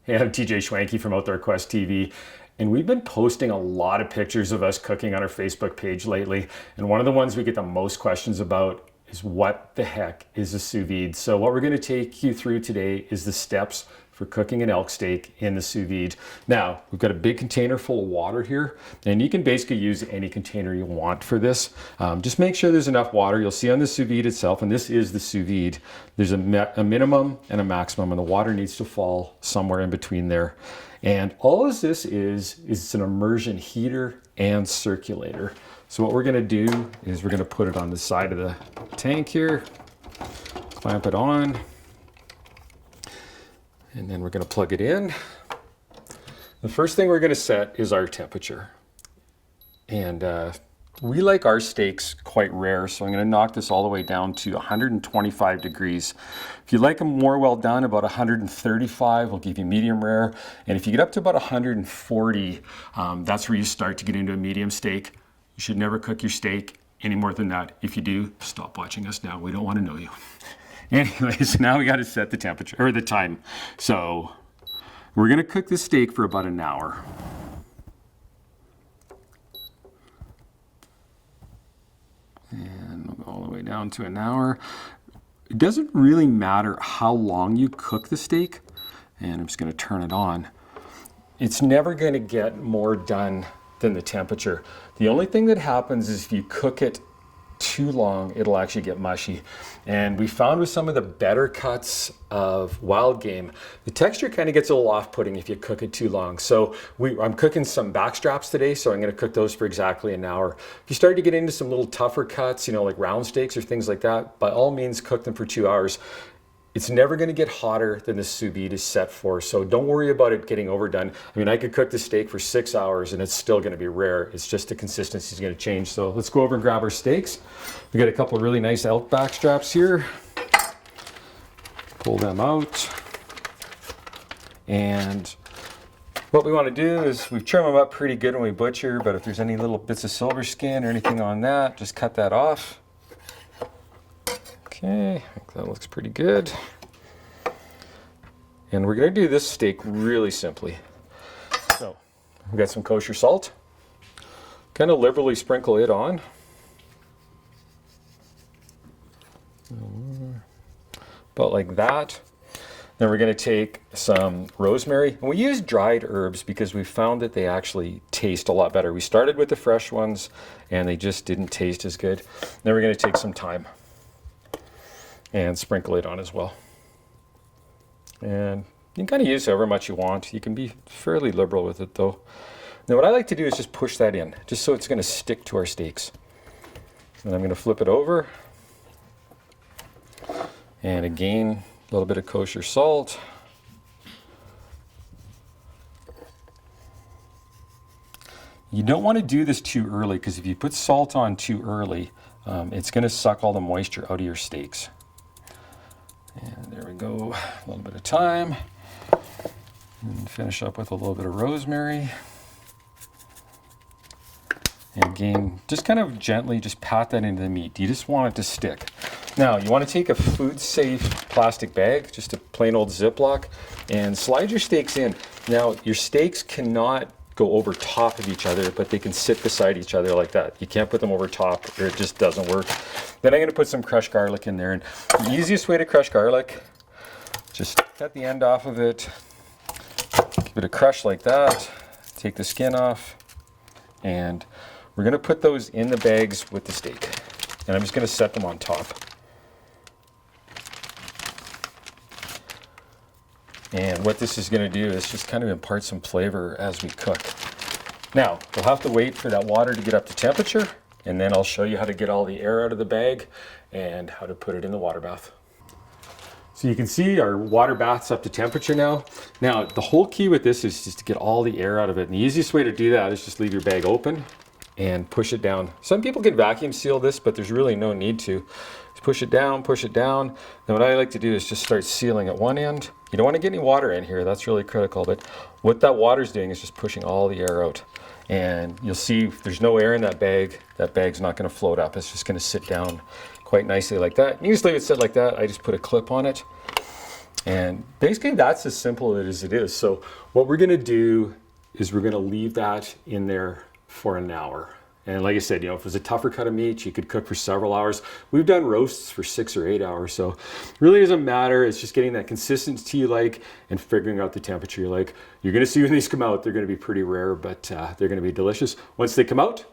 Hey, I'm TJ Schwanke from Outdoor Quest TV, and we've been posting a lot of pictures of us cooking on our Facebook page lately. And one of the ones we get the most questions about is what the heck is a sous vide? So what we're going to take you through today is the steps for cooking an elk steak in the sous vide. Now, we've got a big container full of water here, and you can basically use any container you want for this. Just make sure there's enough water. You'll see on the sous vide itself, and this is the sous vide, there's a minimum and a maximum, and the water needs to fall somewhere in between there. And all of this is it's an immersion heater and circulator. So what we're gonna do is we're gonna put it on the side of the tank here, clamp it on, and then we're going to plug it in. The first thing we're going to set is our temperature. And we like our steaks quite rare, so I'm going to knock this all the way down to 125 degrees. If you like them more well done, about 135 will give you medium rare. And if you get up to about 140, that's where you start to get into a medium steak. You should never cook your steak any more than that. If you do, stop watching us now. We don't want to know you. Anyways, now we got to set the temperature, or the time. So we're going to cook the steak for about an hour. And we'll go all the way down to an hour. It doesn't really matter how long you cook the steak. And I'm just going to turn it on. It's never going to get more done than the temperature. The only thing that happens is if you cook it too long, it'll actually get mushy. And we found with some of the better cuts of wild game, the texture kind of gets a little off-putting if you cook it too long. So I'm cooking some backstraps today, so I'm going to cook those for exactly an hour. If you start to get into some little tougher cuts, like round steaks or things like that, by all means cook them for 2 hours. It's never going to get hotter than the sous vide is set for, so don't worry about it getting overdone. I mean, I could cook the steak for 6 hours and it's still going to be rare. It's just the consistency is going to change. So let's go over and grab our steaks. We got a couple of really nice elk back straps here. Pull them out. And what we want to do is we trim them up pretty good when we butcher, but if there's any little bits of silver skin or anything on that, just cut that off. Okay, I think that looks pretty good. And we're going to do this steak really simply. So, we've got some kosher salt. Kind of liberally sprinkle it on. About like that. Then we're going to take some rosemary. And we use dried herbs because we found that they actually taste a lot better. We started with the fresh ones and they just didn't taste as good. Then we're going to take some thyme and sprinkle it on as well. And you can kind of use however much you want. You can be fairly liberal with it though. Now what I like to do is just push that in, just so it's going to stick to our steaks. And I'm going to flip it over. And again, a little bit of kosher salt. You don't want to do this too early, because if you put salt on too early, it's going to suck all the moisture out of your steaks. And there we go, a little bit of thyme. And finish up with a little bit of rosemary. And again, just kind of gently just pat that into the meat. You just want it to stick. Now, you want to take a food-safe plastic bag, just a plain old Ziploc, and slide your steaks in. Now, your steaks cannot go over top of each other, but they can sit beside each other like that. You can't put them over top or it just doesn't work. Then I'm going to put some crushed garlic in there. And the easiest way to crush garlic, just cut the end off of it, give it a crush like that, take the skin off, and we're going to put those in the bags with the steak. And I'm just going to set them on top. And what this is going to do is just kind of impart some flavor as we cook. Now, we'll have to wait for that water to get up to temperature, and then I'll show you how to get all the air out of the bag and how to put it in the water bath. So you can see our water bath's up to temperature now. Now, the whole key with this is just to get all the air out of it. And the easiest way to do that is just leave your bag open and push it down. Some people can vacuum seal this, but there's really no need to. Just push it down, push it down. Then what I like to do is just start sealing at one end. You don't want to get any water in here, that's really critical, but what that water's doing is just pushing all the air out. And you'll see if there's no air in that bag's not going to float up. It's just going to sit down quite nicely like that. You just leave it sit like that. I just put a clip on it. And basically that's as simple as it is. So what we're gonna do is we're gonna leave that in there for an hour. And like I said, you know, if it was a tougher cut of meat, you could cook for several hours. We've done roasts for 6 or 8 hours, so it really doesn't matter. It's just getting that consistency you like and figuring out the temperature you like. You're gonna see when these come out, they're gonna be pretty rare, but they're gonna be delicious. Once they come out,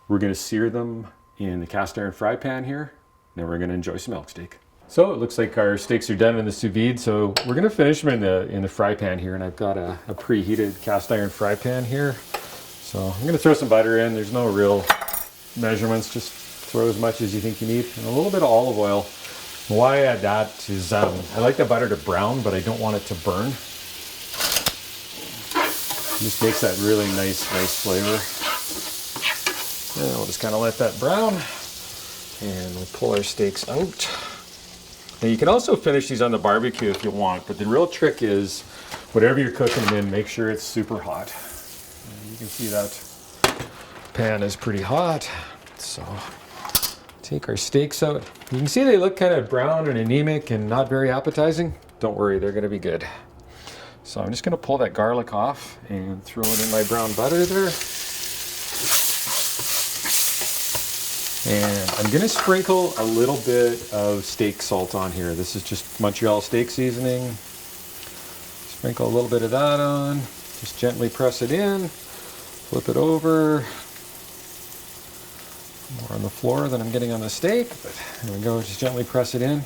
we're gonna sear them in the cast iron fry pan here. Then we're gonna enjoy some elk steak. So it looks like our steaks are done in the sous vide. So we're gonna finish them in the fry pan here, and I've got a preheated cast iron fry pan here. So I'm gonna throw some butter in. There's no real measurements, just throw as much as you think you need. And a little bit of olive oil. Why I add that is I like the butter to brown, but I don't want it to burn. It just makes that really nice flavor. And we'll just kind of let that brown, and we'll pull our steaks out. Now you can also finish these on the barbecue if you want, but the real trick is whatever you're cooking them in, make sure it's super hot. And you can see that pan is pretty hot. So take our steaks out. You can see they look kind of brown and anemic and not very appetizing. Don't worry, they're gonna be good. So I'm just gonna pull that garlic off and throw it in my brown butter there. And I'm gonna sprinkle a little bit of steak salt on here. This is just Montreal steak seasoning. Sprinkle a little bit of that on. Just gently press it in, flip it over. More on the floor than I'm getting on the steak, but there we go, just gently press it in. And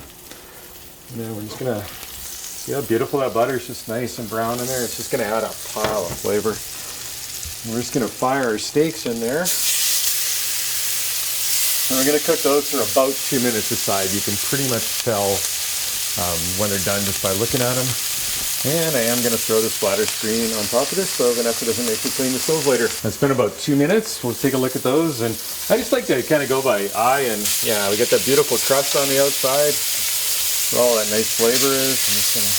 then we're just gonna, see how beautiful that butter is, just nice and brown in there. It's just gonna add a pile of flavor. And we're just gonna fire our steaks in there. And we're going to cook those for about 2 minutes aside. You can pretty much tell when they're done just by looking at them. And I am going to throw the splatter screen on top of this so Vanessa doesn't make me clean the stove later. It's been about 2 minutes. We'll take a look at those. And I just like to kind of go by eye. And yeah, we get that beautiful crust on the outside where all that nice flavor is. I'm just going to,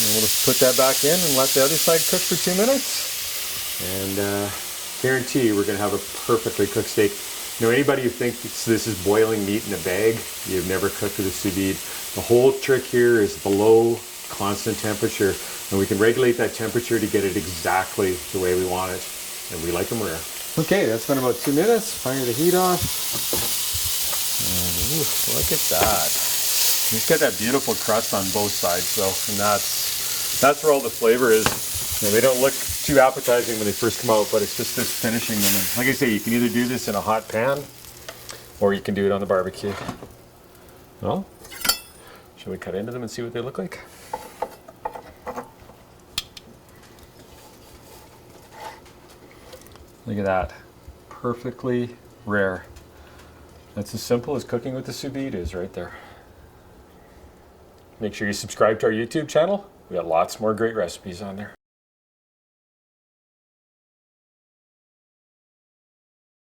and we'll just put that back in and let the other side cook for 2 minutes. And guarantee you we're going to have a perfectly cooked steak. You know, anybody who thinks this is boiling meat in a bag, you've never cooked with a sous vide. The whole trick here is below constant temperature, and we can regulate that temperature to get it exactly the way we want it, and we like them rare. Okay, that's been about 2 minutes. Fire the heat off. And ooh, look at that. It's got that beautiful crust on both sides, though, and that's where all the flavor is. You know, they don't look too appetizing when they first come out, but it's just this finishing them. And like I say, you can either do this in a hot pan or you can do it on the barbecue. Well, should we cut into them and see what they look like? Look at that. Perfectly rare. That's as simple as cooking with the sous vide is right there. Make sure you subscribe to our YouTube channel. We got lots more great recipes on there.